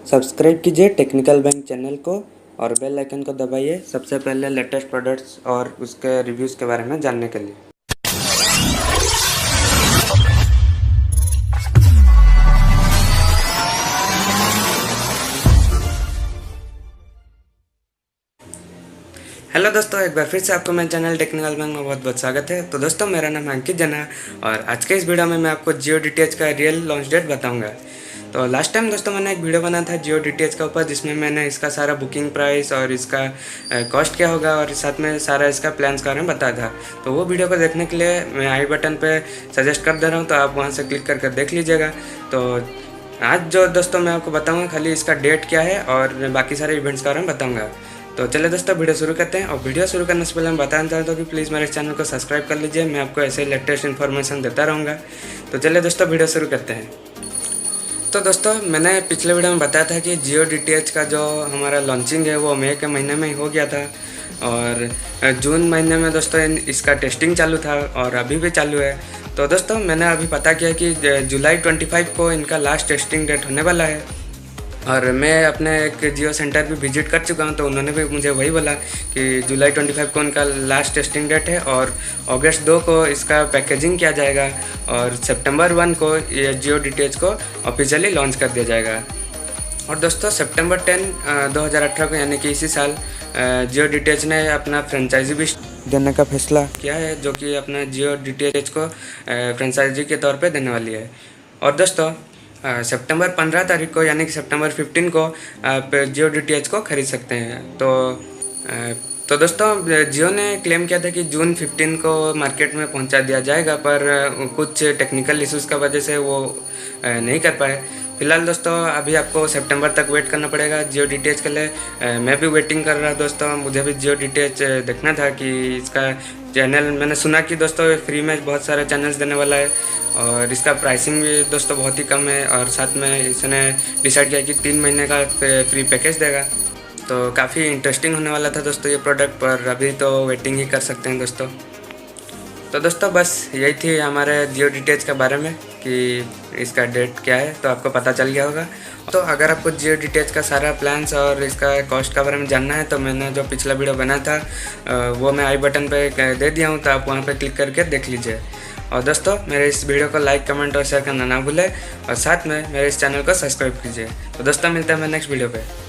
Subscribe कीजिए technical bank channel को और बेल आइकन को दबाइए सबसे पहले लेटेस्ट प्रोडक्ट्स और उसके रिव्यूज़ के बारे में जानने के लिए। हेलो दोस्तों, एक बार फिर से आपको मेरे चैनल टेक्निकल बैंक में बहुत बहुत स्वागत है। तो दोस्तों, मेरा नाम है अंकित जना और आज के इस वीडियो में मैं आपको जियो डीटीएच का रियल लॉन्च डेट बताऊंगा। तो लास्ट टाइम दोस्तों मैंने एक वीडियो बना था जियो डीटीएच के ऊपर, जिसमें मैंने इसका सारा बुकिंग प्राइस और इसका कॉस्ट क्या होगा और साथ में सारा इसका प्लान्स के बारे में बताया था। तो वो वीडियो को देखने के लिए मैं आई बटन पर सजेस्ट कर दे रहा हूँ, तो आप वहाँ से क्लिक करके देख लीजिएगा। तो आज जो दोस्तों मैं आपको बताऊँगा खाली इसका डेट क्या है और बाकी सारे इवेंट्स के बारे में बताऊँगा। तो चलिए दोस्तों वीडियो शुरू करते हैं। और वीडियो शुरू करने से पहले मैं बताना चाहता हूँ कि प्लीज़ मेरे चैनल को सब्सक्राइब कर लीजिए, मैं आपको ऐसे लेटेस्ट इन्फॉर्मेशन देता रहूँगा। तो चलिए दोस्तों वीडियो शुरू करते हैं। तो दोस्तों, मैंने पिछले वीडियो में बताया था कि जियो डीटीएच का जो हमारा लॉन्चिंग है वो मई के महीने में ही हो गया था और जून महीने में दोस्तों इसका टेस्टिंग चालू था और अभी भी चालू है। तो दोस्तों मैंने अभी पता किया कि जुलाई 25 को इनका लास्ट टेस्टिंग डेट होने वाला है और मैं अपने एक जियो सेंटर भी विजिट कर चुका हूं, तो उन्होंने भी मुझे वही बोला कि जुलाई 25 को इनका लास्ट टेस्टिंग डेट है और अगस्त 2 को इसका पैकेजिंग किया जाएगा और सितंबर 1 को ये जियो डीटीएच को ऑफिशियली लॉन्च कर दिया जाएगा। और दोस्तों सितंबर 10 2018 को यानी कि इसी साल जियो डीटीएच ने अपना फ्रेंचाइजी भी देने का फैसला किया है, जो कि अपना जियो डीटीएच को फ्रेंचाइजी के तौर पे देने वाली है। और दोस्तों सितंबर 15 तारीख को यानी कि सितंबर 15 को आप जियो डीटीएच को खरीद सकते हैं। तो दोस्तों जियो ने क्लेम किया था कि जून 15 को मार्केट में पहुंचा दिया जाएगा, पर कुछ टेक्निकल इश्यूज़ का वजह से वो नहीं कर पाए। फिलहाल दोस्तों अभी आपको सितंबर तक वेट करना पड़ेगा जियो डीटीएच के लिए। मैं भी वेटिंग कर रहा दोस्तों, मुझे भी जियो डीटीएच देखना था कि इसका चैनल, मैंने सुना कि दोस्तों फ्री में बहुत सारे चैनल्स देने वाला है और इसका प्राइसिंग भी दोस्तों बहुत ही कम है और साथ में इसने डिसाइड किया कि 3 महीने का फ्री पैकेज देगा। तो काफ़ी इंटरेस्टिंग होने वाला था दोस्तों ये प्रोडक्ट, पर अभी तो वेटिंग ही कर सकते हैं दोस्तों। तो दोस्तों बस यही थी हमारे जियो डीटीएच के बारे में कि इसका डेट क्या है, तो आपको पता चल गया होगा। तो अगर आपको जियो डीटीएच का सारा प्लान्स और इसका कॉस्ट के बारे में जानना है तो मैंने जो पिछला वीडियो बनाया था वो मैं आई बटन पे दे दिया हूँ, तो आप वहाँ पे क्लिक करके देख लीजिए। और दोस्तों मेरे इस वीडियो को लाइक, कमेंट और शेयर करना ना भूलें और साथ में मेरे इस चैनल को सब्सक्राइब कीजिए। तो दोस्तों मिलते हैं मैं नेक्स्ट वीडियो पे।